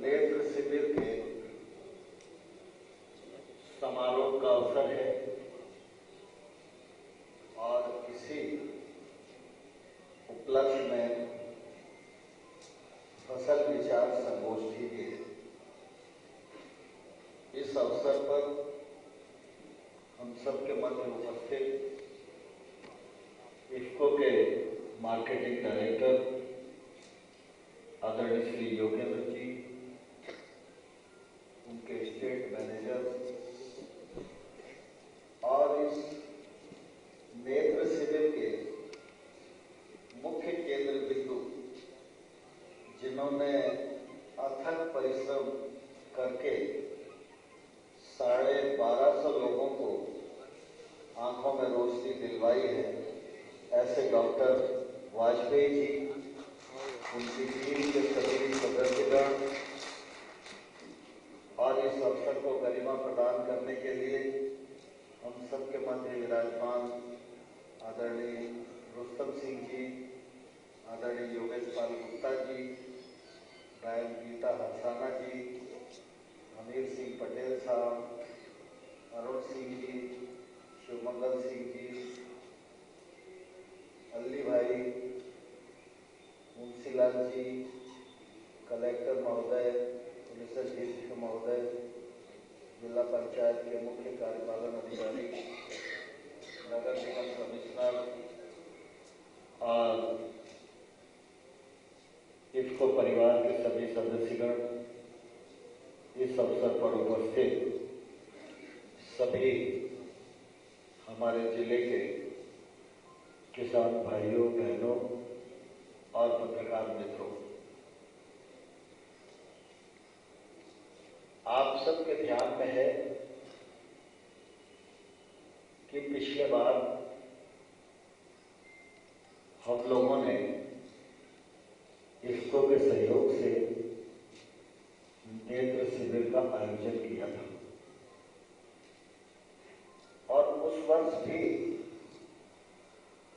नेत्र शिविर के समारोह का अवसर है और इसी उपलक्ष्य में फसल विचार संगोष्ठी के इस अवसर पर हम सबके मध्य उपस्थित इफ्को के मार्केटिंग डायरेक्टर आदरणीय श्री योगेंद्र जी, उनके स्टेट मैनेजर और इस नेत्र शिविर के मुख्य केंद्र बिंदु जिन्होंने अथक परिश्रम करके 1250 लोगों को आंखों में रोशनी दिलवाई है, ऐसे डॉक्टर वाजपेयी जी, उनकी टीम के सभी सदस्यगण और इस अवसर को गरिमा प्रदान करने के लिए हम सबके मध्य विराजमान आदरणीय रुस्तम सिंह जी, आदरणीय योगेश पाल गुप्ता जी, गायन गीता हरसाना जी, हमीर सिंह पटेल साहब, अरुण सिंह जी, शिवमंगल सिंह जी, अल्ली भाई, मुंशीलाल जी, कलेक्टर महोदय, पुलिस अधीक्षक महोदय, जिला पंचायत के मुख्य कार्यपालन अधिकारी, नगर निगम कमिश्नर और इफ्को परिवार के सभी सदस्यगण, इस अवसर पर उपस्थित सभी हमारे जिले के किसान भाइयों बहनों और पत्रकार मित्रों, आप सबके ध्यान में है कि पिछले बार हम लोगों ने इफ्को के सहयोग से नेत्र शिविर का आयोजन किया था और उस वर्ष भी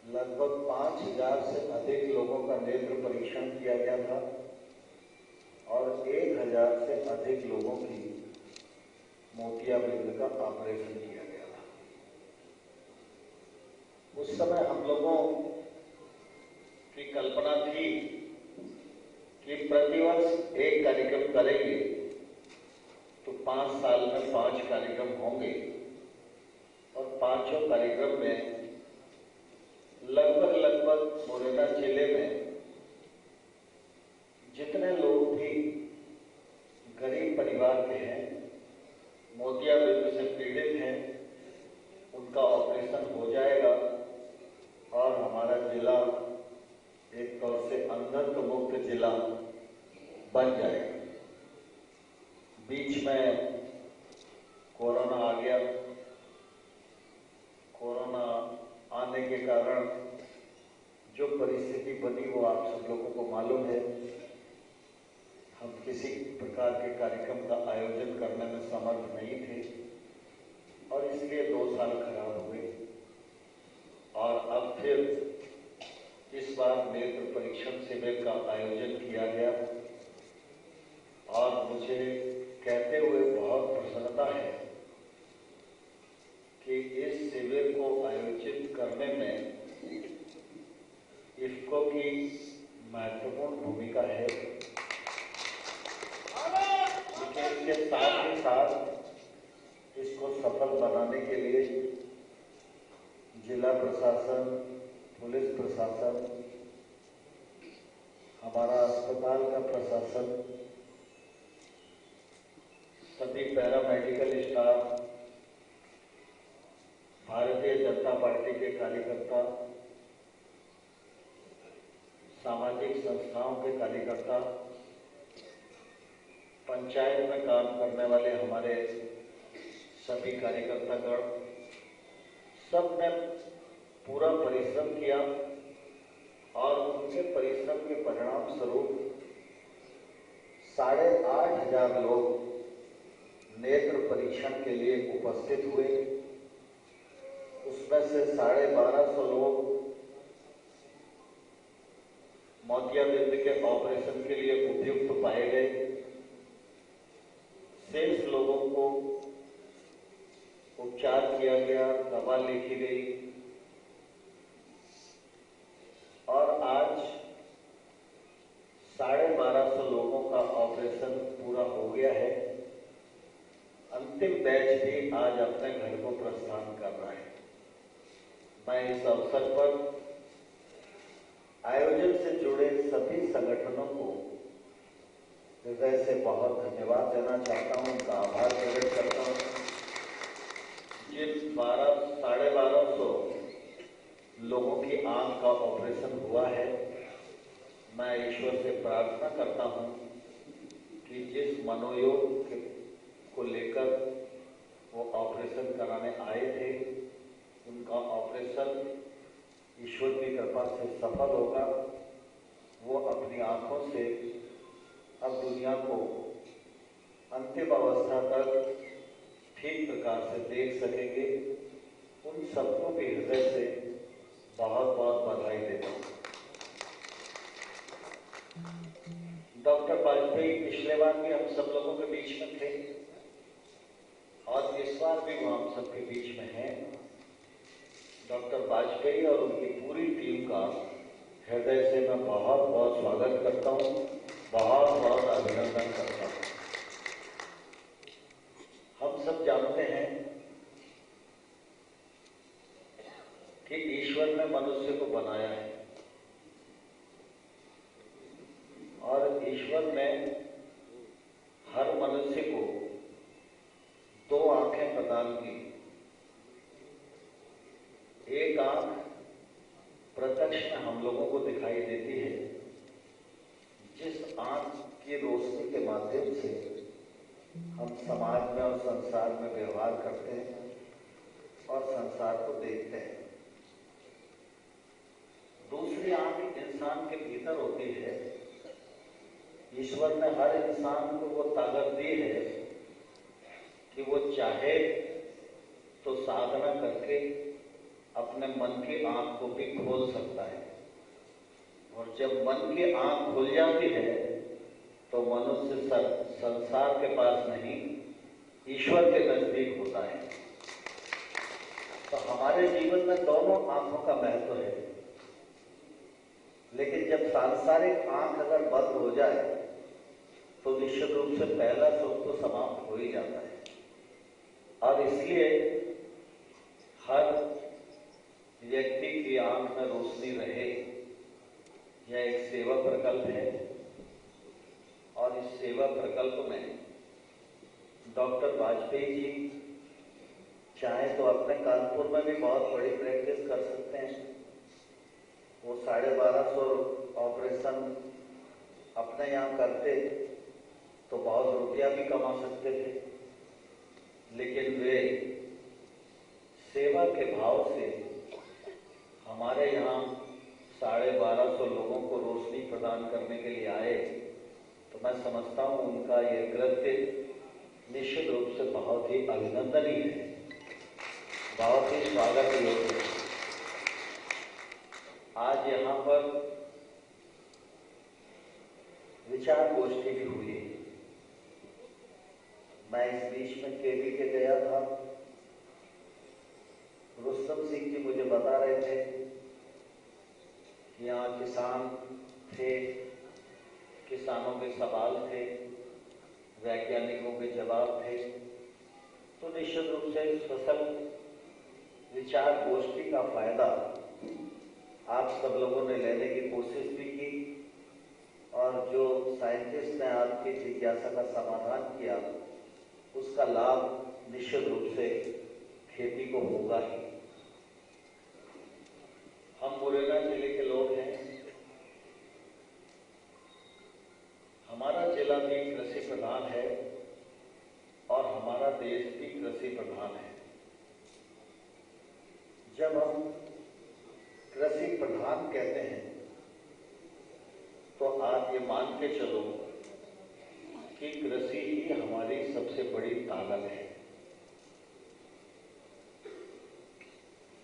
लगभग 5000 से अधिक लोगों का नेत्र परीक्षण किया गया था और 1000 से अधिक लोगों की मोतियाबिंद का ऑपरेशन किया गया था। उस समय हम लोगों की कल्पना थी कि प्रतिवर्ष एक कार्यक्रम करेंगे तो 5 साल में 5 कार्यक्रम होंगे और 5 कार्यक्रम में लगभग मुरैना जिले में जितने लोग भी गरीब परिवार के हैं, मोतियाबिंद से पीड़ित हैं, उनका ऑपरेशन हो जाएगा और हमारा जिला एक तौर से अंधत्व मुक्त जिला बन जाएगा। बीच में कोरोना आ गया। कोरोना आने के कारण जो परिस्थिति बनी वो आप सब लोगों को मालूम है। हम किसी प्रकार के कार्यक्रम का आयोजन करने में समर्थ नहीं थे और इसलिए 2 साल खराब हुए और अब फिर इस बार नेत्र परीक्षण शिविर का आयोजन किया गया और मुझे कहते हुए बहुत प्रसन्नता है कि इस शिविर को आयोजित करने में इफ्को की महत्वपूर्ण भूमिका है। इसके साथ ही साथ इसको सफल बनाने के लिए जिला प्रशासन, पुलिस प्रशासन, हमारा अस्पताल का प्रशासन, सभी paramedical staff, Bharatiya Janata party के कार्यकर्ता, सामाजिक संस्थाओं के कार्यकर्ता, पंचायत में काम करने वाले हमारे सभी कार्यकर्तागण, सब ने पूरा परिश्रम किया और उनके परिश्रम के परिणाम स्वरूप 8500 लोग नेत्र परीक्षण के लिए उपस्थित हुए। उसमें से 1250 लोग मोतियाबिंद के ऑपरेशन के लिए उपयुक्त पाए गए भरपाल लिखी गई और आज 1250 लोगों का ऑपरेशन पूरा हो गया है। अंतिम बैच भी आज अपने घर को प्रस्थान कर रहा है। मैं इस अवसर पर आयोजन से जुड़े सभी संगठनों को हृदय से बहुत धन्यवाद देना चाहता हूं, उनका आभार प्रकट करता हूं। जिन 1250 लोगों की आंख का ऑपरेशन हुआ है, मैं ईश्वर से प्रार्थना करता हूं कि जिस मनोयोग को लेकर वो ऑपरेशन कराने आए थे, उनका ऑपरेशन ईश्वर की कृपा से सफल होगा। वो अपनी आंखों से अब दुनिया को अंतिम अवस्था तक ठीक प्रकार से देख सकेंगे। उन सबको भी हृदय से बहुत बहुत बधाई देता हूँ। डॉक्टर वाजपेयी पिछले बार भी हम सब लोगों के बीच में थे और इस बार भी वो हम सबके बीच में हैं। डॉक्टर वाजपेयी और उनकी पूरी टीम का हृदय से मैं बहुत बहुत स्वागत करता हूँ, बहुत बहुत अभिनंदन करता हूँ। हम सब जानते हैं कि ईश्वर ने मनुष्य को बनाया है और ईश्वर ने हर मनुष्य को 2 आंखें प्रदान की। एक आंख प्रत्यक्ष में हम लोगों को दिखाई देती है, जिस आंख की रोशनी के माध्यम से हम समाज में और संसार में व्यवहार करते हैं और संसार को देखते हैं। दूसरी आंख इंसान के भीतर होती है। ईश्वर ने हर इंसान को वो ताकत दी है कि वो चाहे तो साधना करके अपने मन की आंख को भी खोल सकता है, और जब मन की आंख खुल जाती है तो मनुष्य संसार के पास नहीं, ईश्वर के नजदीक होता है। तो हमारे जीवन में दोनों आंखों का महत्व है, लेकिन जब सांसारिक आंख अगर बंद हो जाए तो निश्चित रूप से पहला सुख तो समाप्त हो ही जाता है। और इसलिए हर व्यक्ति की आंख में रोशनी रहे, यह एक सेवा प्रकल्प है। और इस सेवा प्रकल्प में डॉक्टर वाजपेयी जी चाहे तो अपने कानपुर में भी बहुत बड़ी प्रैक्टिस कर सकते हैं। वो 1250 ऑपरेशन अपने यहाँ करते तो बहुत रुपया भी कमा सकते थे, लेकिन वे सेवा के भाव से हमारे यहाँ 1250 लोगों को रोशनी प्रदान करने के लिए आए। तो मैं समझता हूँ उनका यह कृत्य निश्चित रूप से बहुत ही अभिनंदनीय है, बहुत ही स्वागत योग्य है। आज यहाँ पर विचार गोष्ठी भी हुई। मैं इस बीच में केवी के गया था। रुस्तम सिंह जी मुझे बता रहे थे कि यहाँ किसान थे, किसानों के सवाल थे, वैज्ञानिकों के जवाब थे। तो निश्चित रूप से फसल विचार गोष्ठी का फायदा आप सब लोगों ने लेने की कोशिश भी की, और जो साइंटिस्ट ने आपकी जिज्ञासा का समाधान किया उसका लाभ निश्चित रूप से खेती को होगा ही। हम मुरैना जिले के लोग हैं। हमारा जिला भी कृषि प्रधान है और हमारा देश भी कृषि प्रधान है। जब हम कृषि प्रधान कहते हैं तो आप ये मान के चलो कि कृषि ही हमारी सबसे बड़ी ताकत है।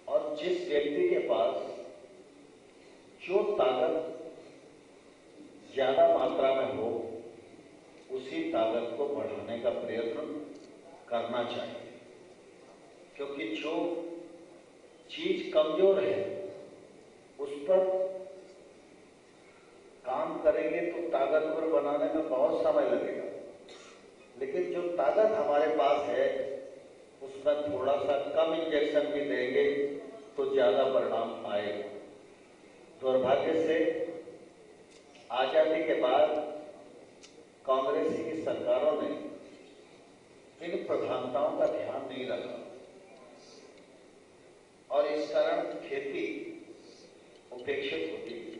और जिस व्यक्ति के पास जो ताकत ज्यादा मात्रा में हो, उसी ताकत को बढ़ाने का प्रयत्न करना चाहिए, क्योंकि जो चीज कमजोर है उस पर काम करेंगे तो ताकतवर बनाने में बहुत समय लगेगा, लेकिन जो ताकत हमारे पास है उसमें थोड़ा सा कम इंजेक्शन भी देंगे तो ज्यादा परिणाम आएगा। दुर्भाग्य से आजादी के बाद कांग्रेस की सरकारों ने इन प्रधानताओं का ध्यान नहीं रखा और इस कारण खेती उपेक्षित होती गई,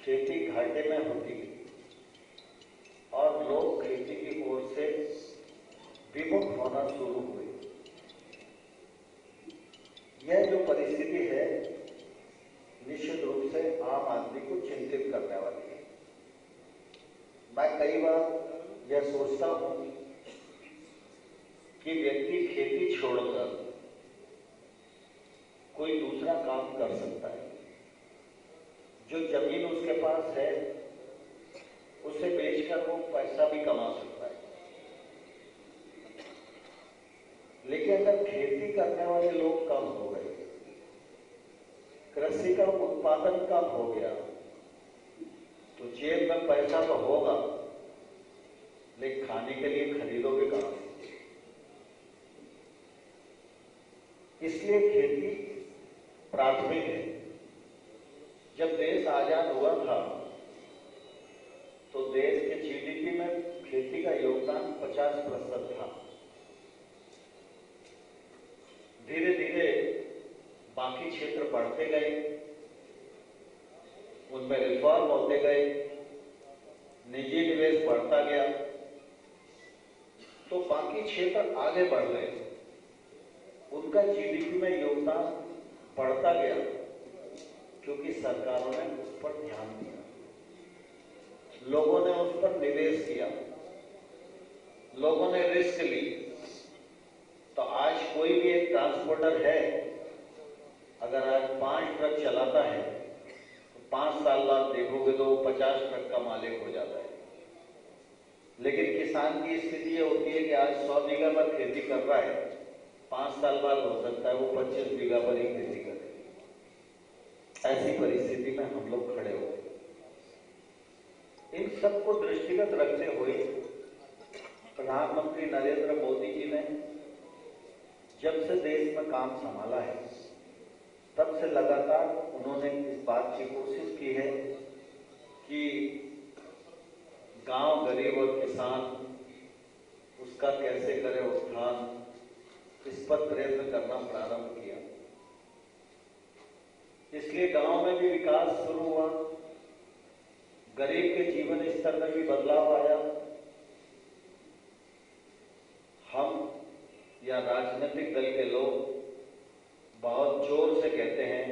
खेती घाटे में होती गई और लोग खेती की ओर से विमुख होना शुरू हुए। यह जो परिस्थिति है निश्चित रूप से आम आदमी को चिंतित करने वाली है। मैं कई बार यह सोचता हूं कि व्यक्ति खेती छोड़कर कोई दूसरा काम कर सकता है। जो जमीन उसके पास है उसे बेचकर वो पैसा भी कमा सकता है, लेकिन अगर खेती करने वाले लोग कम हो गए, कृषि का उत्पादन कम हो गया, तो जेब में पैसा तो होगा लेकिन खाने के लिए खरीदोगे कहां से? इसलिए खेती प्राथमिक है। जब देश आजाद हुआ था तो देश के जीडीपी में खेती का योगदान 50% था। धीरे धीरे बाकी क्षेत्र बढ़ते गए, उनमें रिफॉर्म होते गए, निजी निवेश बढ़ता गया, तो बाकी क्षेत्र आगे बढ़ गए, उनका जीडीपी में योगदान बढ़ता गया क्योंकि सरकारों ने उस पर ध्यान दिया, लोगों ने उस पर निवेश किया, लोगों ने रिस्क ली। तो आज कोई भी एक ट्रांसपोर्टर है, अगर आज 5 ट्रक चलाता है तो 5 साल बाद देखोगे तो वो 50 ट्रक का मालिक हो जाता है। लेकिन किसान की स्थिति ये होती है कि आज 100 बीघा पर खेती कर रहा है, 5 साल बाद हो सकता है वो 25 बीघा पर ही खेती करे। ऐसी परिस्थिति में हम लोग खड़े हो गए। इन सबको दृष्टिगत रखते हुए प्रधानमंत्री नरेंद्र मोदी जी ने जब से देश में काम संभाला है तब से लगातार उन्होंने इस बात की कोशिश की है कि गांव, गरीब और किसान उसका कैसे करे उत्थान, इस पर प्रयत्न करना प्रारंभ किया। इसलिए गांव में भी विकास शुरू हुआ, गरीब के जीवन स्तर में भी बदलाव आया। हम या राजनीतिक दल के लोग बहुत जोर से कहते हैं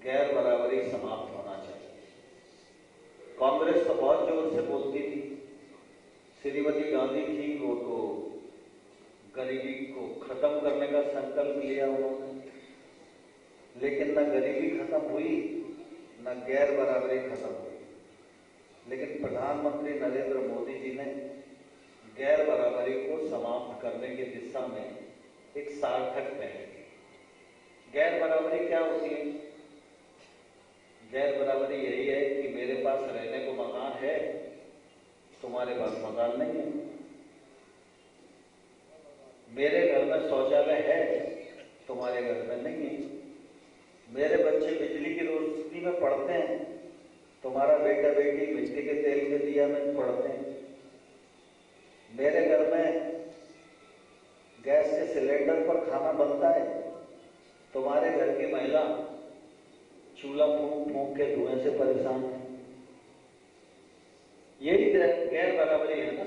गैर बराबरी समाप्त होना चाहिए। कांग्रेस तो बहुत जोर से बोलती थी, श्रीमती गांधी थी, वो तो गरीबी को खत्म करने का संकल्प लिया उन्होंने, लेकिन न गरीबी खत्म हुई न गैर बराबरी खत्म हुई। लेकिन प्रधानमंत्री नरेंद्र मोदी जी ने गैर बराबरी को समाप्त करने की दिशा में एक सार्थक पहल की। गैर बराबरी क्या होती है? गैर बराबरी यही है कि मेरे पास रहने को मकान है, तुम्हारे पास मकान नहीं है। मेरे घर में शौचालय है, तुम्हारे घर में नहीं है। मेरे बच्चे बिजली की रोशनी में पढ़ते हैं, तुम्हारा बेटा बेटी मिट्टी के तेल के दिया में पढ़ते हैं। मेरे घर में गैस के सिलेंडर पर खाना बनता है, तुम्हारे घर की महिला चूल्हा फूंक फूंक के धुएं से परेशान है। यही गैर बराबरी है ना।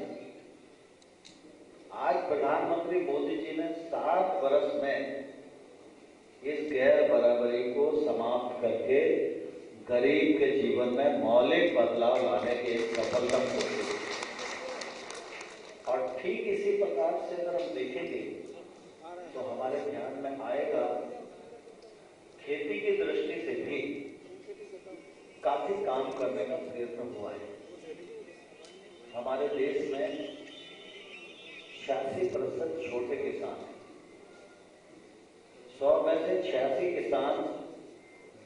आज प्रधानमंत्री मोदी जी ने 7 वर्ष में इस गैर बराबरी को समाप्त करके गरीब के जीवन में मौलिक बदलाव लाने की एक सफलता कोशिश। और ठीक इसी प्रकार से अगर हम देखेंगे तो हमारे ध्यान में आएगा खेती की दृष्टि से भी काफी काम करने का प्रयत्न हुआ है। हमारे देश में 86% छोटे किसान हैं। 100 में से 86 किसान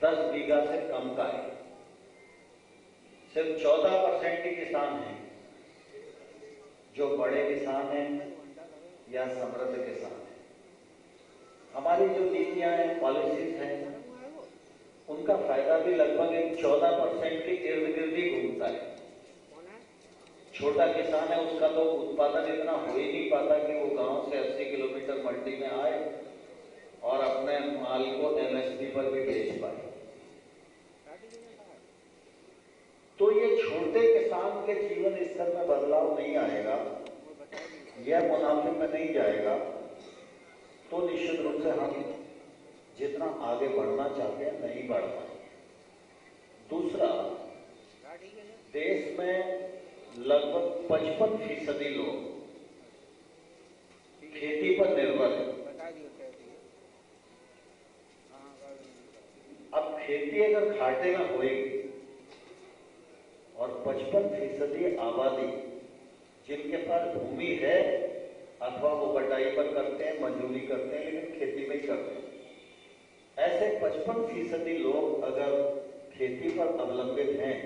10 बीघा से कम का है। सिर्फ 14% के किसान हैं जो बड़े किसान हैं या समृद्ध किसान हैं। हमारी जो नीतियां हैं, पॉलिसीज हैं, उनका फायदा भी लगभग एक 14% के इर्द गिर्द ही घूमता है। छोटा किसान है, उसका तो उत्पादन इतना हो ही नहीं पाता कि वो गांव से 80 किलोमीटर मंडी में आए और अपने माल को एमएसपी पर भी बेच पाए। तो ये छोटे किसान के जीवन स्तर में बदलाव नहीं आएगा, यह मुनाफे में नहीं जाएगा, तो निश्चित रूप से हम जितना आगे बढ़ना चाहते हैं नहीं बढ़ पाएंगे। दूसरा, देश में लगभग 55% लोग खेती पर निर्भर है। अब खेती अगर घाटे में होएगी और 55% आबादी जिनके पास भूमि है अथवा वो बटाई पर करते हैं, मजदूरी करते हैं, लेकिन खेती में ही करते हैं, ऐसे 55% लोग अगर खेती पर अवलंबित हैं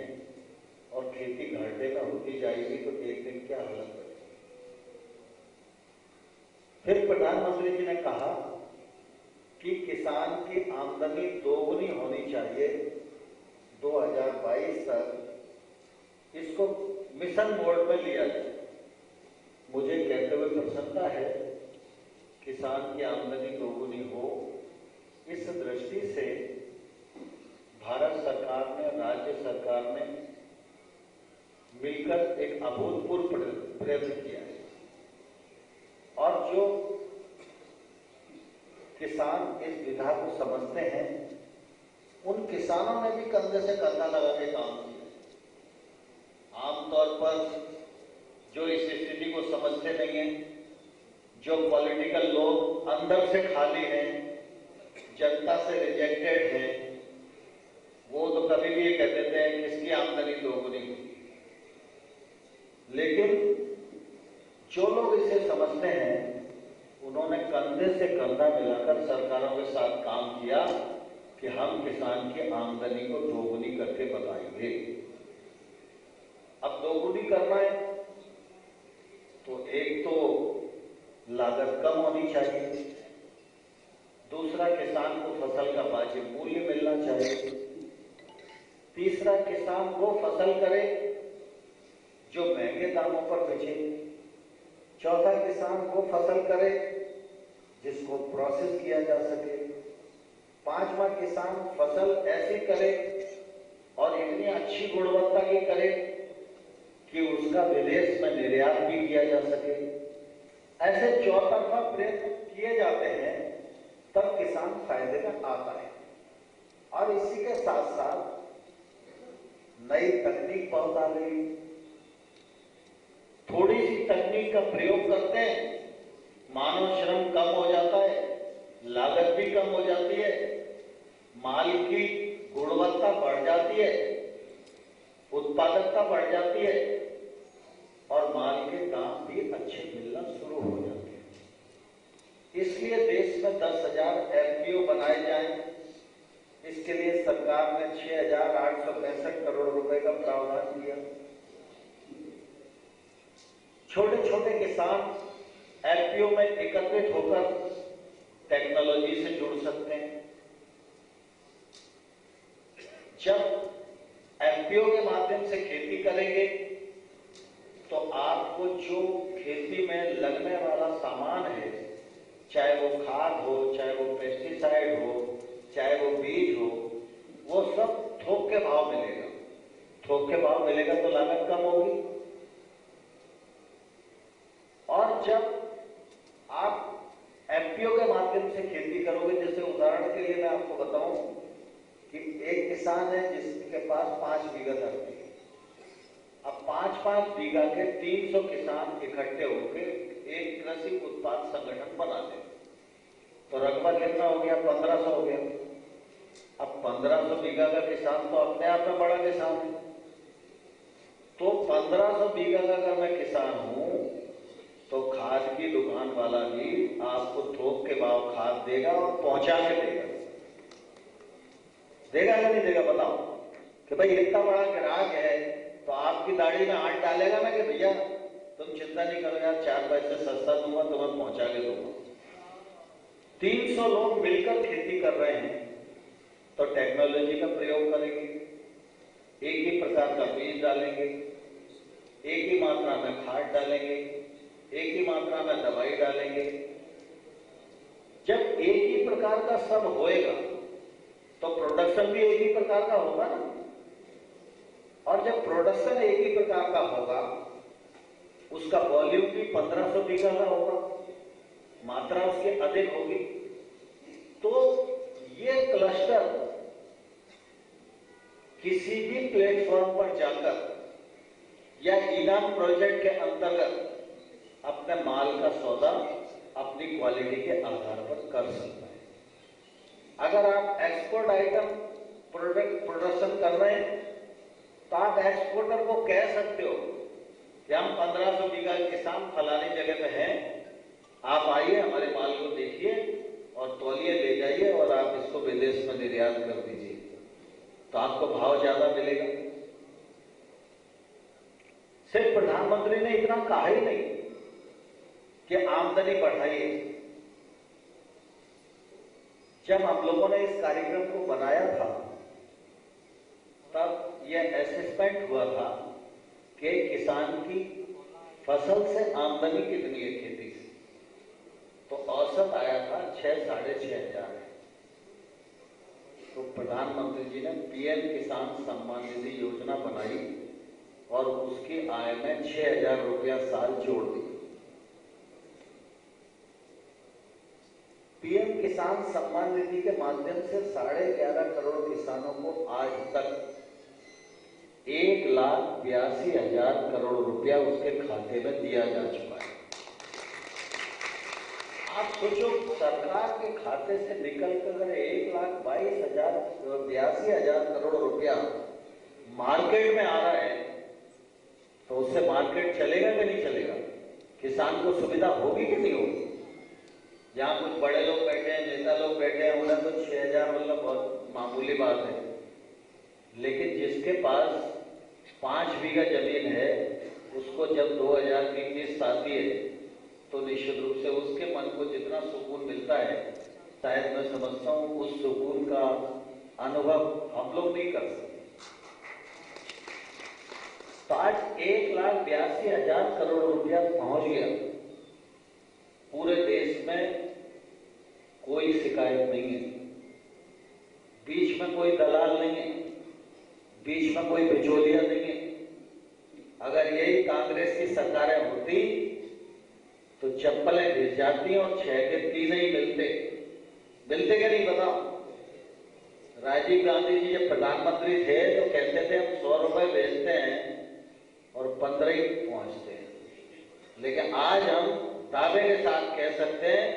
और खेती घाटे में होती जाएगी तो एक दिन क्या हालत बनेगी। फिर प्रधानमंत्री जी ने कहा कि किसान की आमदनी दोगुनी होनी चाहिए 2022 तक, इसको मिशन मोड में लिया जाए। मुझे कहते हुए प्रसन्नता है, किसान की आमदनी दोगुनी हो, इस दृष्टि से भारत सरकार ने, राज्य सरकार ने मिलकर एक अभूतपूर्व प्रयत्न किया है। और जो किसान इस विधा को समझते हैं, उन किसानों ने भी कंधे से कंधा लगा के काम किया। आमतौर पर जो इस स्थिति को समझते नहीं है, जो पॉलिटिकल लोग अंदर से खाली हैं, जनता से रिजेक्टेड हैं, वो तो कभी भी ये कह देते हैं कि इसकी आमदनी दोगुनी हुई। लेकिन जो लोग इसे समझते हैं, उन्होंने कंधे से कंधा मिलाकर सरकारों के साथ काम किया कि हम किसान की आमदनी को दोगुनी करके बताएंगे। अब दोगुनी करना है तो एक तो लागत कम होनी चाहिए, दूसरा किसान को फसल का वाजिब मूल्य मिलना चाहिए, तीसरा किसान वो फसल करे जो महंगे दामों पर बेचे, चौथा किसान वो फसल करे जिसको प्रोसेस किया जा सके, पांचवा किसान फसल ऐसी करे और इतनी अच्छी गुणवत्ता की करे कि उसका विदेश में निर्यात भी किया जा सके। ऐसे चौतरफा प्रयत्न किए जाते हैं, तब किसान फायदे में आता है। और इसी के साथ साथ नई तकनीक बहुत आ गई। थोड़ी सी तकनीक का प्रयोग करते हैं, मानव श्रम कम हो जाता है, लागत भी कम हो जाती है, माल की गुणवत्ता बढ़ जाती है, उत्पादकता बढ़ जाती है और माल के दाम भी अच्छे मिलना शुरू हो जाते हैं। इसलिए देश में 10,000 एफपीओ बनाए जाएं। इसके लिए सरकार ने 6,865 करोड़ रुपए का प्रावधान किया। छोटे छोटे किसान एफपीओ में एकत्रित होकर टेक्नोलॉजी से जुड़ सकते हैं। जब एफपीओ के माध्यम से खेती करेंगे तो आपको जो खेती में लगने वाला सामान है, चाहे वो खाद हो, चाहे वो पेस्टिसाइड हो, चाहे वो बीज हो, वो सब थोक के भाव मिलेगा। थोक के भाव मिलेगा तो लागत कम होगी। और जब आप एफपीओ के माध्यम से खेती करोगे, जैसे उदाहरण के लिए मैं आपको बताऊं कि एक किसान है जिसके पास 5 बीघा धरती है। अब 5-5 बीघा के 300 किसान इकट्ठे होकर एक कृषि उत्पाद संगठन बनाते हैं, तो रकबा कितना हो गया? 1500 हो गया। अब 1500 बीघा का किसान तो अपने आप में बड़ा किसान है। तो 1500 बीघा का अगर मैं किसान हूं तो खाद खाद की दुकान वाला भी आपको थोक के भाव खाद देगा और पहुंचा के देगा। देगा या नहीं देगा बताओ? कि भाई इतना बड़ा ग्राहक है तो आपकी दाढ़ी में हाथ डालेगा ना कि भैया तुम चिंता नहीं करो यार, 4 पैसे सस्ता दूंगा, तुम्हें पहुंचा के दूंगा। 300 लोग मिलकर खेती कर रहे हैं तो टेक्नोलॉजी का प्रयोग करेंगे, एक ही प्रकार का बीज डालेंगे, एक ही मात्रा में खाद डालेंगे, एक ही मात्रा में दवाई डालेंगे। जब एक ही प्रकार का सब होएगा तो प्रोडक्शन भी एक ही प्रकार का होगा ना। और जब प्रोडक्शन एक ही प्रकार का होगा, उसका वॉल्यूम भी 1500 बीघा का होगा, मात्रा उसकी अधिक होगी, तो ये क्लस्टर किसी भी प्लेटफॉर्म पर जाकर या ईनाम प्रोजेक्ट के अंतर्गत अपने माल का सौदा अपनी क्वालिटी के आधार पर कर सकता है। अगर आप एक्सपोर्ट आइटम प्रोडक्शन कर रहे हैं तो आप एक्सपोर्टर को कह सकते हो कि हम 1500 बीघा किसान फलानी जगह पे हैं, आप आइए हमारे माल को देखिए और तौलिए ले जाइए और आप इसको विदेश में निर्यात कर दीजिए, तो आपको भाव ज्यादा मिलेगा। सिर्फ प्रधानमंत्री ने इतना कहा ही नहीं कि आमदनी बढ़ाइए। जब हम लोगों ने इस कार्यक्रम को बनाया था तब यह असेसमेंट हुआ था कि किसान की फसल से आमदनी कितनी है खेती से, तो औसत आया था 6-6.5 तो प्रधानमंत्री जी ने पीएम किसान सम्मान निधि योजना बनाई और उसकी आय में 6,000 रुपया साल जोड़ दी। पीएम किसान सम्मान निधि के माध्यम से 11.5 करोड़ किसानों को आज तक 1,82,000 करोड़ रुपया उसके खाते में दिया जा चुका है। आप सोचो, सरकार के खाते से निकलकर अगर 1,82,000 करोड़ रुपया मार्केट में आ रहा है तो उससे मार्केट चलेगा कि नहीं चलेगा? किसान को सुविधा होगी कि नहीं होगी? जहां कुछ बड़े लोग बैठे हैं, नेता लोग बैठे हैं, उन्हें तो 6,000 मतलब बहुत मामूली बात है, लेकिन जिसके पास 5 बीघा जमीन है उसको जब 2,000 की किस्त आती है तो निश्चित रूप से उसके मन को जितना सुकून मिलता है, शायद मैं समझता हूं उस सुकून का अनुभव हम लोग नहीं कर सकते। तो आज 1,82,000 करोड़ रुपया पहुंच गया। पूरे देश में कोई शिकायत नहीं है, बीच में कोई दलाल नहीं है, बीच में कोई बिचौलिया नहीं है। अगर यही कांग्रेस की सरकारें होती तो चप्पलें भिज जाती और 6 के 3 ही मिलते क्या नहीं बताओ? राजीव गांधी जी जब प्रधानमंत्री थे तो कहते थे हम 100 रुपए भेजते हैं और 15 ही पहुंचते हैं, लेकिन आज हम दावे के साथ कह सकते हैं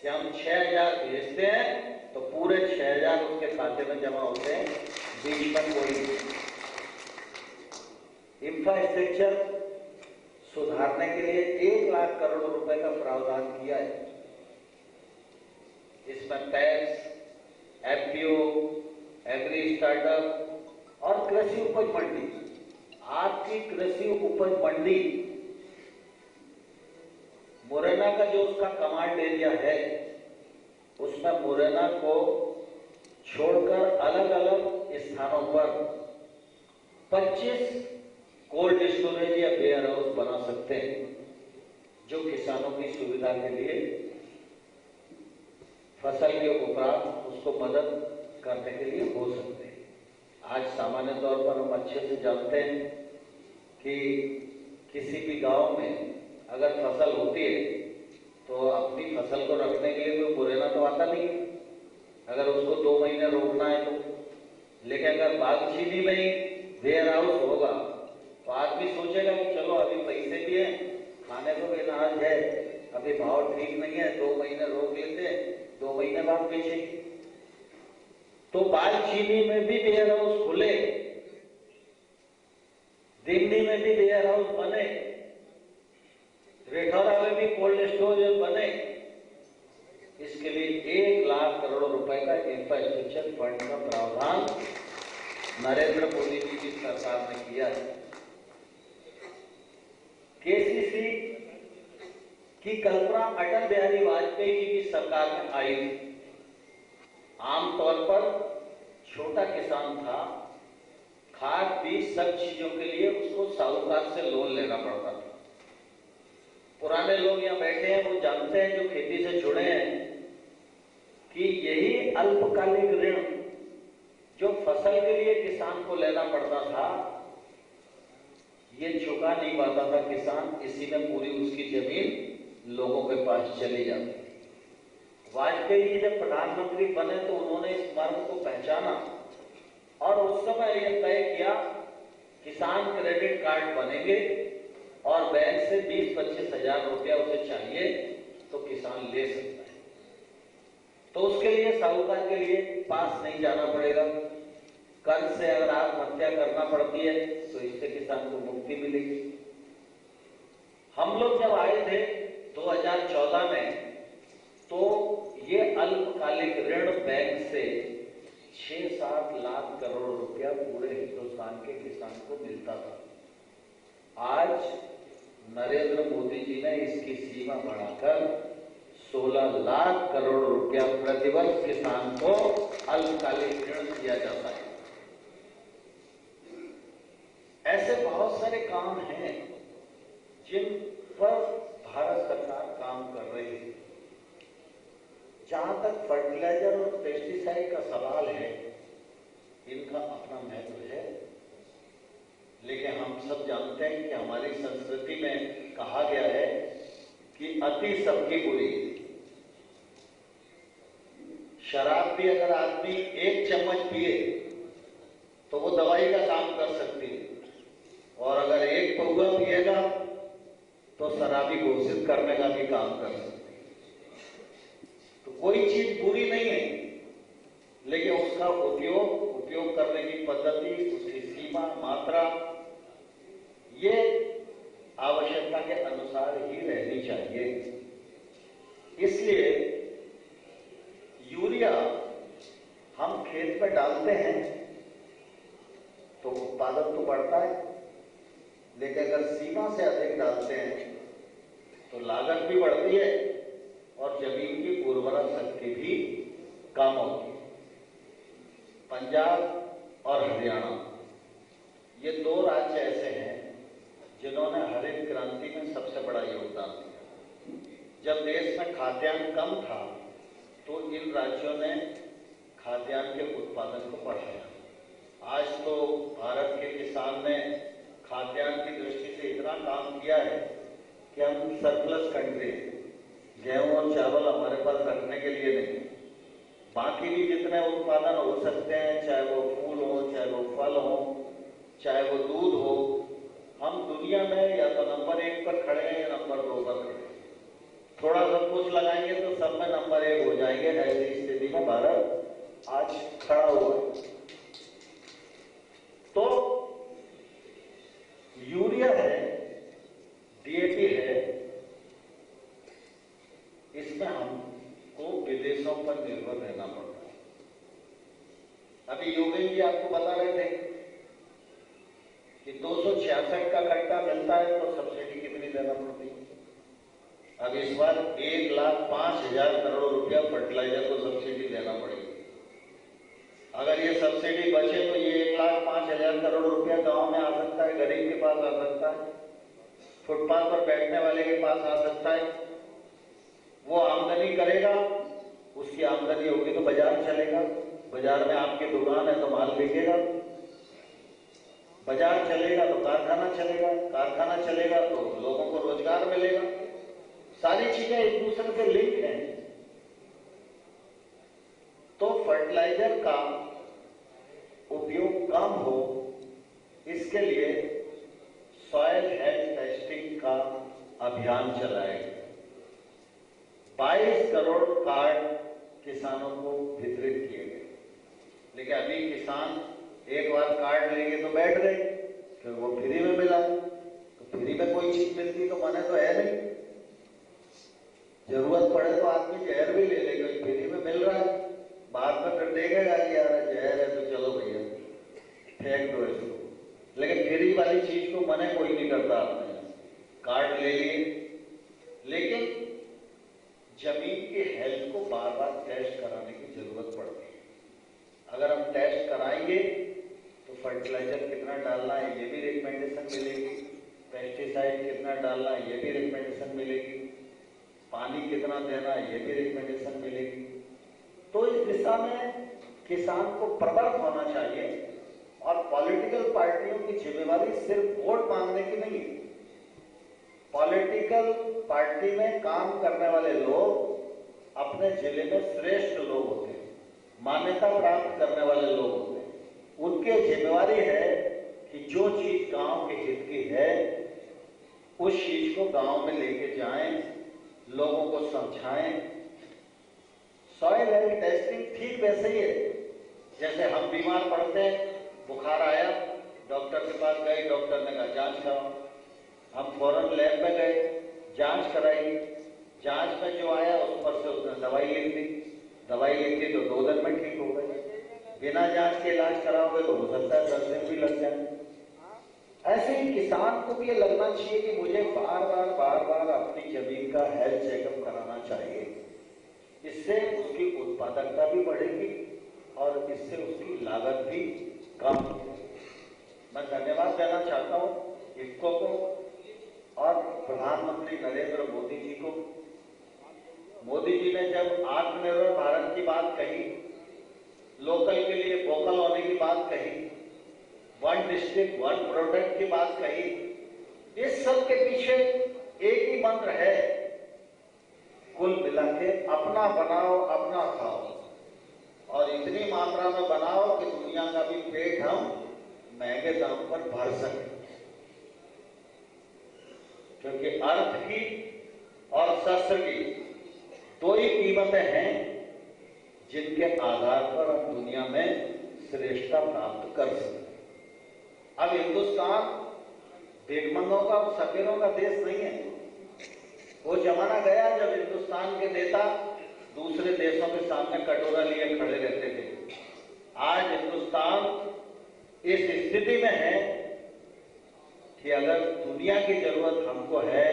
कि हम 6,000 भेजते हैं तो पूरे 6,000 उसके खाते में जमा होते हैं, बीच में कोई। इंफ्रास्ट्रक्चर सुधारने के लिए 1,00,000 करोड़ रुपए का प्रावधान किया है। इसमें टैक्स, एफपीओ, एग्री स्टार्टअप और कृषि उपज मंडी। आपकी कृषि उपज मंडी मुरैना का जो उसका कमांड एरिया है उसमें मुरैना को छोड़कर अलग अलग स्थानों पर 25 कोल्ड स्टोरेज या वेयर हाउस बना सकते हैं, जो किसानों की सुविधा के लिए फसल के उपरांत उसको मदद करने के लिए हो सकते हैं। आज सामान्य तौर पर हम अच्छे से जानते हैं कि किसी भी गांव में अगर फसल होती है तो अपनी फसल को रखने के लिए कोई मुरैना तो आता नहीं है, अगर उसको 2 महीने रोकना है तो। लेकिन अगर बागचीनी में ही वेयर हाउस होगा तो आदमी सोचेगा कि चलो अभी पैसे भी हैं, खाने को भी अनाज है, अभी भाव ठीक नहीं है, 2 महीने रोक लेते हैं, 2 महीने बाद बेचेंगे। तो बागचीनी में भी वेयर हाउस खुले, दिल्ली में भी वेयर हाउस बने, रेठौरा में भी कोल्ड ओबीसी की कल्पना अटल बिहारी वाजपेयी जी की सरकार में आई थी। आमतौर पर छोटा किसान था, खाद बीज सब चीजों के लिए उसको साहूकार से लोन लेना पड़ता था। पुराने लोग यहाँ बैठे हैं, वो जानते हैं, जो खेती से जुड़े हैं, कि यही अल्पकालिक ऋण जो फसल के लिए किसान को लेना पड़ता था, ये चुका नहीं पाता था किसान, इसी में पूरी उसकी जमीन लोगों के पास चली जाती। वाजपेयी जी जब प्रधानमंत्री बने तो उन्होंने इस मार्ग को पहचाना और उस समय यह तय किया किसान क्रेडिट कार्ड बनेंगे और बैंक से 20-25 हजार रुपया उसे चाहिए तो किसान ले सकता है। तो उसके लिए साहूकार के लिए पास नहीं जाना पड़ेगा। कर्ज से अगर आत्महत्या करना पड़ती है तो इससे किसान को मुक्ति मिलेगी। हम लोग जब आए थे 2014 में, तो ये अल्पकालिक ऋण बैंक से 6-7 लाख करोड़ रुपया पूरे हिंदुस्तान के किसान को मिलता था। आज नरेंद्र मोदी जी ने इसकी सीमा बढ़ाकर 16 लाख करोड़ रुपया प्रतिवर्ष किसान को अल्पकालिक ऋण दिया जाता है। ऐसे बहुत सारे काम हैं जिन पर भारत सरकार काम कर रही है। जहां तक फर्टिलाइजर और पेस्टिसाइड का सवाल है, इनका अपना महत्व है, लेकिन हम सब जानते हैं कि हमारी संस्कृति में कहा गया है कि अति सबकी बुरी। शराब भी अगर आदमी 1 चम्मच पिए तो वो दवाई का काम कर सकती है, और अगर 1 पौवा पिएगा तो शराबी घोषित करने का भी काम कर सकती है। तो कोई चीज बुरी नहीं है, लेकिन उसका उपयोग करने की पद्धति, उसकी सीमा, मात्रा, ये आवश्यकता के अनुसार ही रहनी चाहिए। इसलिए यूरिया हम खेत में डालते हैं तो उत्पादन तो बढ़ता है, लेकिन अगर सीमा से अधिक डालते हैं तो लागत भी बढ़ती है और जमीन की उर्वरा शक्ति भी कम होती है। पंजाब और हरियाणा, ये 2 राज्य ऐसे हैं जिन्होंने हरित क्रांति में सबसे बड़ा योगदान दिया। जब देश में खाद्यान्न कम था तो इन राज्यों ने खाद्यान्न के उत्पादन को बढ़ाया। आज तो भारत के किसान ने खाद्यान्न की दृष्टि से इतना काम किया है कि हम सरप्लस कंट्री हैं। गेहूं और चावल हमारे पास रखने के लिए नहीं, बाकी भी जितने उत्पादन हो सकते हैं, चाहे वो फूल हो, चाहे वो फल हो, चाहे वो दूध हो, हम दुनिया में या तो नंबर 1 पर खड़े हैं या नंबर 2 पर खड़े हैं। थोड़ा सा कुछ लगाएंगे तो सब में नंबर 1 हो जाएंगे। ऐसी स्थिति में भारत आज खड़ा हुआ है। तो यूरिया है, डीएपी है, इसमें हमको विदेशों पर निर्भर रहना पड़ता है। अभी योगेश जी आपको बता रहे थे कि 266 का कट्टा मिलता है तो सब्सिडी कितनी देना पड़ती है। अब इस बार 1,05,000 करोड़ रुपया फर्टिलाइजर को सब्सिडी देना पड़ेगी। अगर ये सब्सिडी बचे तो ये 1,05,000 करोड़ रुपया गांव में आ सकता है, गरीब के पास आ सकता है, फुटपाथ पर बैठने वाले के पास आ सकता है। वो आमदनी करेगा, उसकी आमदनी होगी तो बाजार चलेगा, बाजार में आपकी दुकान है तो माल बिकेगा, बाजार चलेगा तो कारखाना चलेगा, कारखाना चलेगा तो लोगों को रोजगार मिलेगा। सारी चीजें एक दूसरे से लिंक हैं। तो फर्टिलाइजर का उपयोग कम हो, इसके लिए सॉइल हेल्थ टेस्टिंग का अभियान चलाएगा। 22 करोड़ कार्ड किसानों को वितरित किए गए, लेकिन अभी किसान एक बार कार्ड लेंगे तो बैठ गए कि वो फ्री में मिला। तो फ्री में कोई चीज मिलती तो मने तो है नहीं। जरूरत पड़े तो आदमी जहर भी ले लेगा, फ्री में मिल रहा है, बाद में फिर देखेगा कि यार जहर है तो चलो भैया फेंक दो इसको। लेकिन फ्री वाली चीज को मने कोई नहीं करता। आपने कार्ड ले लिए, लेकिन जमीन की हेल्थ को बार बार टेस्ट कराने की जरूरत पड़ती है। अगर हम टेस्ट कराएंगे तो फर्टिलाइजर कितना डालना है ये भी रिकमेंडेशन मिलेगी, पेस्टिसाइड कितना डालना है ये भी रिकमेंडेशन मिलेगी, पानी कितना देना है ये भी रिकमेंडेशन मिलेगी। तो इस दिशा में किसान को प्रवृत्त होना चाहिए और पॉलिटिकल पार्टियों की जिम्मेवारी सिर्फ वोट मांगने की नहीं है। पॉलिटिकल पार्टी में काम करने वाले लोग अपने जिले में श्रेष्ठ लोग होते हैं, मान्यता प्राप्त करने वाले लोग होते हैं। उनकी जिम्मेवारी है कि जो चीज गांव के हित की है उस चीज को गांव में लेके जाएं, लोगों को समझाएं। सॉइल हेल्थ टेस्टिंग ठीक वैसे ही है जैसे हम बीमार पड़ते हैं, बुखार आया, डॉक्टर के पास गए, डॉक्टर ने कहा जांच कराओ, हम फौरन लैब में गए, जांच कराई, जांच में जो आया उस पर से उसने दवाई लिख दी, दवाई लिख दी तो 2 दिन में ठीक हो गए। बिना जांच के इलाज कराओगे तो हो सकता है 10 दिन भी लग जाए। ऐसे ही किसान को भी ये लगना चाहिए कि मुझे बार बार अपनी जमीन का हेल्थ चेकअप कराना चाहिए। इससे उसकी उत्पादकता भी बढ़ेगी और इससे उसकी लागत भी कम होगी। मैं धन्यवाद देना चाहता हूँ इफ्को को और प्रधानमंत्री नरेंद्र मोदी जी को। मोदी जी ने जब आत्मनिर्भर भारत की बात कही, लोकल के लिए वोकल होने की बात कही, 1 डिस्ट्रिक्ट 1 प्रोडक्ट की बात कही, इस सब के पीछे एक ही मंत्र है, कुल मिला के अपना बनाओ अपना खाओ और इतनी मात्रा में बनाओ कि दुनिया का भी पेट हम महंगे दाम पर भर सकें। क्योंकि अर्थ की और शस्त्र की 2 ही कीमतें हैं जिनके आधार पर हम दुनिया में श्रेष्ठता प्राप्त कर सकते हैं। अब हिंदुस्तान भीखमंगों का और सकेलों का देश नहीं है। वो जमाना गया जब हिंदुस्तान के नेता दूसरे देशों के सामने कटोरा लिए खड़े रहते थे। आज हिंदुस्तान इस स्थिति में है कि अगर दुनिया की जरूरत हमको है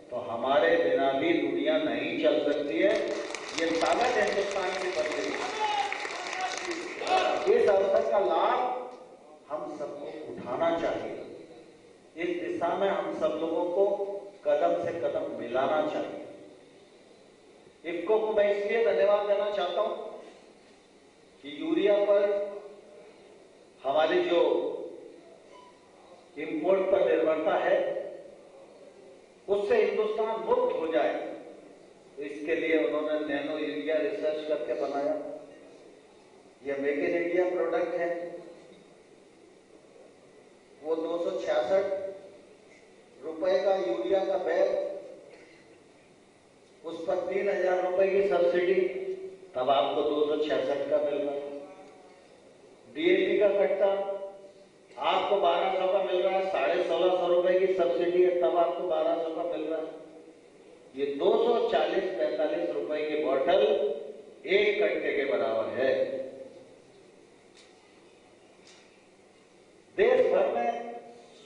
तो हमारे बिना भी दुनिया नहीं चल सकती है। ये ताकत हिंदुस्तान की बन गई। इस अवसर का लाभ हम सबको उठाना चाहिए। इस दिशा में हम सब लोगों को कदम से कदम मिलाना चाहिए। इफ्को को मैं इसलिए धन्यवाद देना चाहता हूं कि यूरिया पर हमारी जो इंपोर्ट पर निर्भरता है उससे हिंदुस्तान मुक्त हो जाए, तो इसके लिए उन्होंने नैनो यूरिया रिसर्च करके बनाया। यह मेक इन इंडिया प्रोडक्ट है। वो 266 रुपए का यूरिया का बैग, उस पर 3000 रुपए की सब्सिडी, तब आपको 266 का मिल रहा है। डीएपी का कट्टा आपको 1200 का मिल रहा है, 1650 रुपए की सब्सिडी है, तब आपको 1200 का मिल रहा है। ये 240-45 रुपए की बोतल 1 कट्टे के बराबर है। देश भर में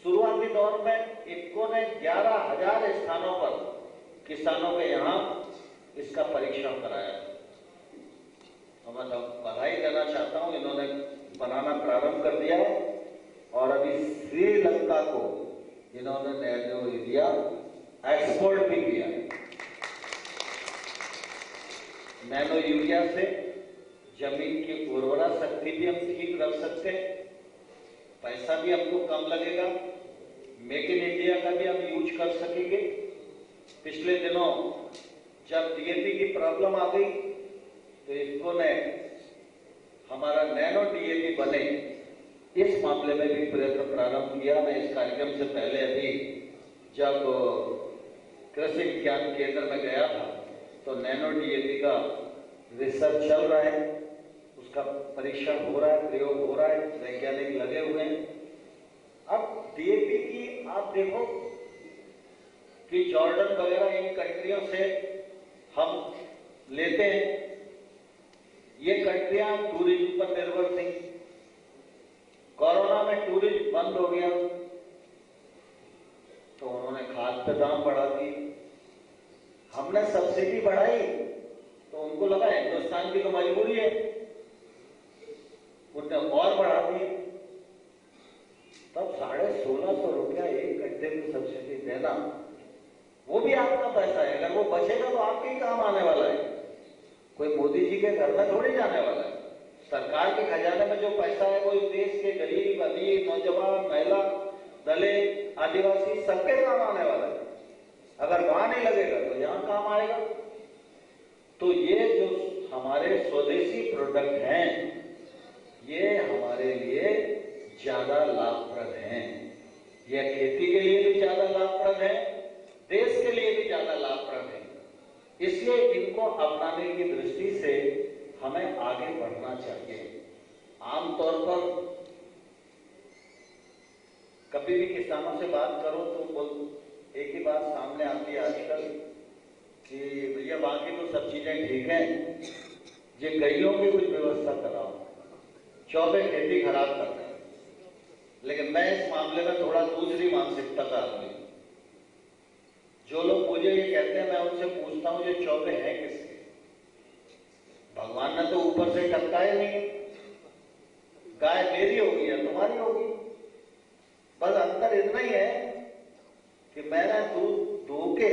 शुरुआती दौर में इफ्को ने 11,000 स्थानों पर किसानों के यहां इसका परीक्षण कराया। तो मैं बधाई देना चाहता हूं, इन्होंने बनाना प्रारंभ कर दिया और अभी श्रीलंका को इन्होंने नैनो यूरिया एक्सपोर्ट भी किया। नैनो यूरिया से जमीन की उर्वरा शक्ति भी हम ठीक रख सकते हैं, पैसा भी हमको कम लगेगा, मेक इन इंडिया का भी हम यूज कर सकेंगे। पिछले दिनों जब डीएपी की प्रॉब्लम आ गई तो इफ्को ने हमारा नैनो डीएपी बने इस मामले में भी प्रयत्न प्रारंभ किया। मैं इस कार्यक्रम से पहले अभी जब कृषि विज्ञान केंद्र में गया था तो नैनो डीएपी का रिसर्च चल रहा है, उसका परीक्षण हो रहा है, प्रयोग हो रहा है, वैज्ञानिक लगे हुए हैं। अब डीएपी की आप देखो कि जॉर्डन वगैरह इन कंट्रियों से हम लेते हैं। ये कंट्रियां टूरिज्म पर निर्भर थी, कोरोना में टूरिज्म बंद हो गया तो उन्होंने खाद पे दाम बढ़ा दिए। हमने सब्सिडी बढ़ाई तो उनको लगा हिंदुस्तान की तो मजबूरी है, उन्होंने और बढ़ा दी। तब 1650 रुपया एक गड्ढे में सब्सिडी देना, वो भी आपका पैसा है। अगर वो बचेगा तो आपके ही काम आने वाला है, कोई मोदी जी के घर में थोड़ी जाने वाला है। सरकार के खजाने में जो पैसा है वो इस देश के गरीब, अमीर, नौजवान, महिला, दलित, आदिवासी सबके काम आने वाला है। अगर वहां नहीं लगेगा तो यहां काम आएगा। तो ये जो हमारे स्वदेशी प्रोडक्ट हैं ये हमारे लिए ज्यादा लाभप्रद हैं। यह खेती के लिए भी ज्यादा लाभप्रद है, देश के लिए भी ज्यादा लाभप्रद है। इसलिए इनको अपनाने की दृष्टि से हमें आगे बढ़ना चाहिए। आमतौर पर कभी भी किसानों से बात करो तो एक ही बात सामने आती है आजकल कि भैया बाकी तो सब चीजें ठीक हैं, ये गैयों की कुछ व्यवस्था कराओ, चौबे खेती खराब कर रहे हैं। लेकिन मैं इस मामले में थोड़ा दूसरी मानसिकता का आदमी। जो लोग मुझे ये कहते हैं मैं उनसे पूछता हूं ये चौबे हैं किसके? भगवान ने तो ऊपर से टपकाए नहीं। गाय मेरी होगी या तुम्हारी होगी, बस अंतर इतना ही है कि मैंने दूध धो के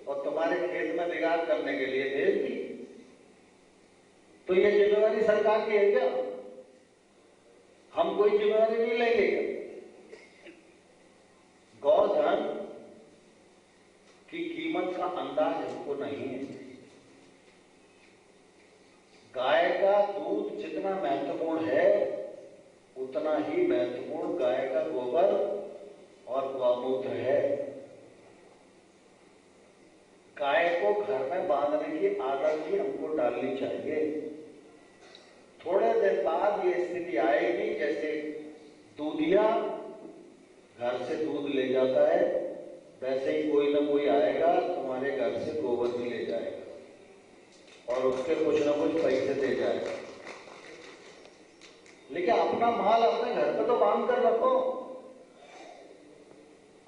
और तुम्हारे खेत में बिगाड़ करने के लिए भेज दी। तो ये जिम्मेवारी सरकार की है क्या? हम कोई जिम्मेवारी नहीं लेंगे। गौधन की कीमत का अंदाज हमको नहीं है। गाय का दूध जितना महत्वपूर्ण है उतना ही महत्वपूर्ण गाय का गोबर और गौमूत्र है। गाय को घर में बांधने की आदत भी हमको डालनी चाहिए। थोड़े दिन बाद ये स्थिति आएगी जैसे दूधिया घर से दूध ले जाता है, वैसे ही कोई ना कोई आएगा तुम्हारे घर से गोबर भी ले जाएगा और उसके कुछ ना कुछ पैसे दे जाएगा। लेकिन अपना माल अपने घर पे तो बांध कर रखो।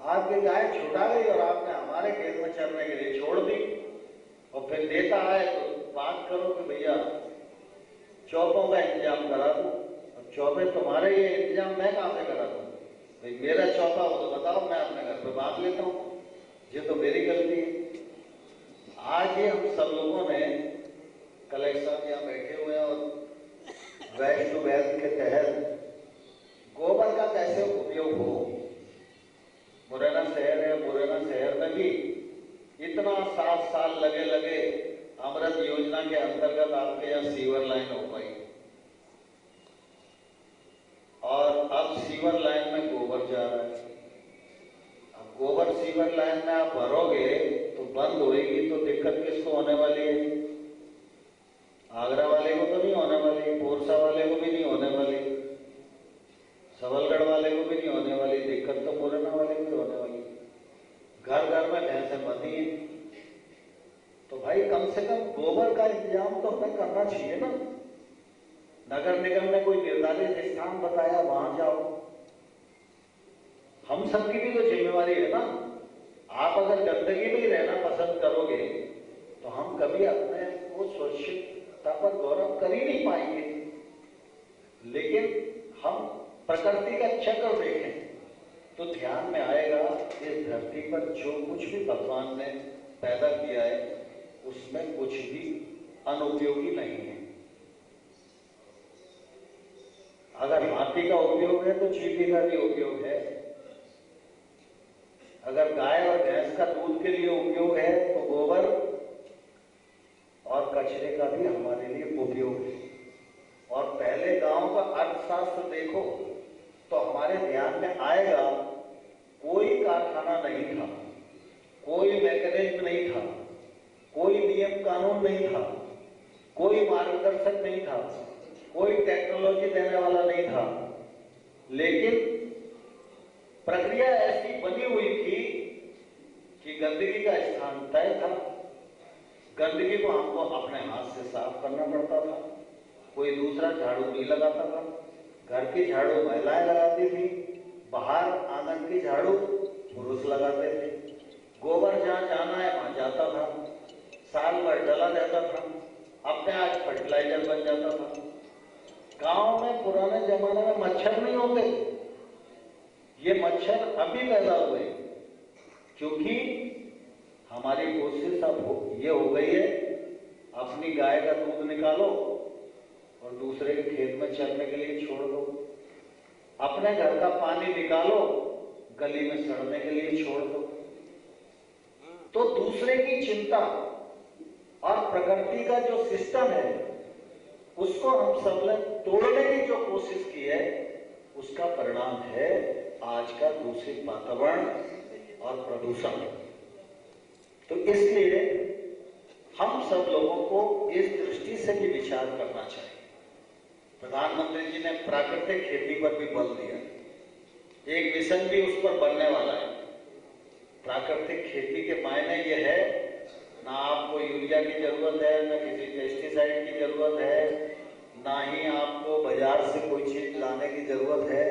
आपकी गाय छुटा गई और आपने हमारे खेत में चरने के लिए छोड़ दी और फिर देता है तो बात करो कि भैया चौपों का इंतजाम करा दूं। अब चौपे तुम्हारे ये इंतजाम मैं कहां से करा दूं? भाई मेरा चौपा हो तो बताओ, मैं अपने घर पे बांध लेता हूं। ये तो मेरी गलती है। आज ये हम सब लोगों ने कलेक्शन यहाँ बैठे हुए हैं और वेस्ट टू वेल्थ के तहत गोबर का कैसे उपयोग हो। मुरैना शहर है, मुरैना शहर में भी इतना 7 साल लगे अमृत योजना के अंतर्गत आपके यहाँ सीवर लाइन हो पाई और अब सीवर लाइन में गोबर जा रहा है। अब गोबर सीवर लाइन में आप भरोगे तो बंद होएगी तो दिक्कत किसको होने वाली है? आगरा वाले को तो नहीं होने वाली, पोरसा वाले को भी नहीं होने वाली, सबलगढ़ वाले को भी नहीं होने वाली, दिक्कत तो मुरैना वाले को भी होने वाली। घर घर में भैंसें बंधी हैं। तो भाई कम से कम गोबर का इंतजाम तो हमें करना चाहिए ना। नगर निगम ने कोई निर्धारित स्थान बताया वहां जाओ। हम सबकी भी तो जिम्मेवारी है ना। आप अगर गंदगी में ही रहना पसंद करोगे तो हम कभी अपने को स्वच्छता पर गौरव कर ही नहीं पाएंगे। लेकिन हम प्रकृति का चक्र देखें तो ध्यान में आएगा इस धरती पर जो कुछ भी भगवान ने पैदा किया है उसमें कुछ भी अनुपयोगी नहीं है। अगर हाथी का उपयोग है तो चींटी का भी उपयोग है। अगर गाय और भैंस का दूध के लिए उपयोग है तो गोबर और कचरे का भी हमारे लिए उपयोग है। और पहले गांव का अर्थशास्त्र देखो तो हमारे ध्यान में आएगा कोई कारखाना नहीं था, कोई मैकेनिज्म नहीं था, कोई नियम कानून नहीं था, कोई मार्गदर्शक नहीं था, कोई टेक्नोलॉजी देने वाला नहीं था। लेकिन प्रक्रिया ऐसी बनी हुई थी कि गंदगी का स्थान तय था। गंदगी को हमको अपने हाथ से साफ करना पड़ता था, कोई दूसरा झाड़ू नहीं लगाता था। घर की झाड़ू महिलाएं लगाती थी, बाहर आंगन की झाड़ू पुरुष लगाते थे। गोबर जहाँ जाना है वहां जाता था, साल भर डला रहता था, अपने आज फर्टिलाइजर बन जाता था। गांव में पुराने जमाने में मच्छर नहीं होते, ये मच्छर अभी पैदा हुए, क्योंकि हमारी कोशिश अब ये हो गई है, अपनी गाय का दूध निकालो और दूसरे के खेत में चरने के लिए छोड़ दो, अपने घर का पानी निकालो गली में सड़ने के लिए छोड़ दो। तो दूसरे की चिंता और प्रकृति का जो सिस्टम है उसको हम सब ने तोड़ने की जो कोशिश की है, उसका परिणाम है आज का दूषित वातावरण और प्रदूषण। तो इसलिए हम सब लोगों को इस दृष्टि से भी विचार करना चाहिए। प्रधानमंत्री जी ने प्राकृतिक खेती पर भी बल दिया, एक मिशन भी उस पर बनने वाला है। प्राकृतिक खेती के मायने ये है, ना आपको यूरिया की जरूरत है, ना किसी पेस्टिसाइड की जरूरत है, ना ही आपको बाजार से कोई चीज लाने की जरूरत है।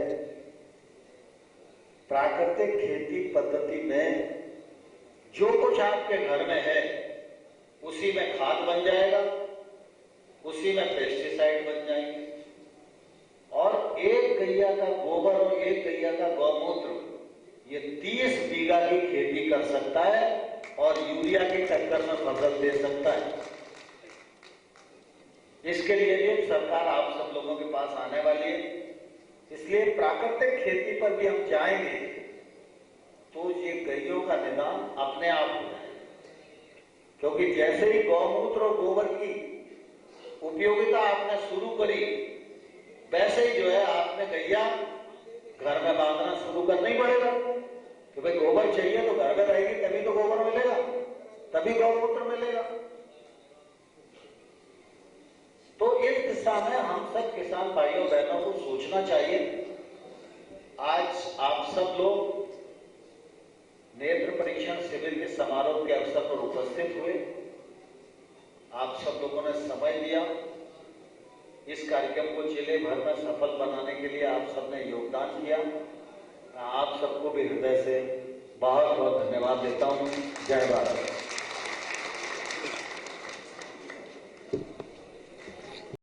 प्राकृतिक खेती पद्धति में जो कुछ आपके घर में है उसी में खाद बन जाएगा, उसी में पेस्टिसाइड बन जाएंगे, और एक गैया का गोबर और एक गैया का गौमूत्र ये 30 बीघा की खेती कर सकता है और यूरिया के टक्कर में फसल दे सकता है। इसके लिए भी सरकार आप सब लोगों के पास आने वाली है, इसलिए प्राकृतिक खेती पर भी हम जाएंगे तो ये गैयों का निदान अपने आप हो जाएगा। क्योंकि जैसे ही गौमूत्र और गोबर की उपयोगिता आपने शुरू करी, वैसे ही जो है आपने गैया घर में बांधना शुरू करना ही पड़ेगा कि भाई गोबर चाहिए तो घर में रहेगी, तभी तो गोबर मिलेगा, तभी गौमूत्र मिलेगा। तो इस दिशा में हम सब किसान भाइयों बहनों को सोचना चाहिए। आज आप सब लोग नेत्र परीक्षण शिविर के समारोह के अवसर पर उपस्थित हुए, आप सब लोगों ने समय दिया, इस कार्यक्रम को जिले भर में सफल बनाने के लिए आप सबने योगदान किया। मैं आप सबको भी हृदय से बहुत बहुत धन्यवाद देता हूं। जय भारत।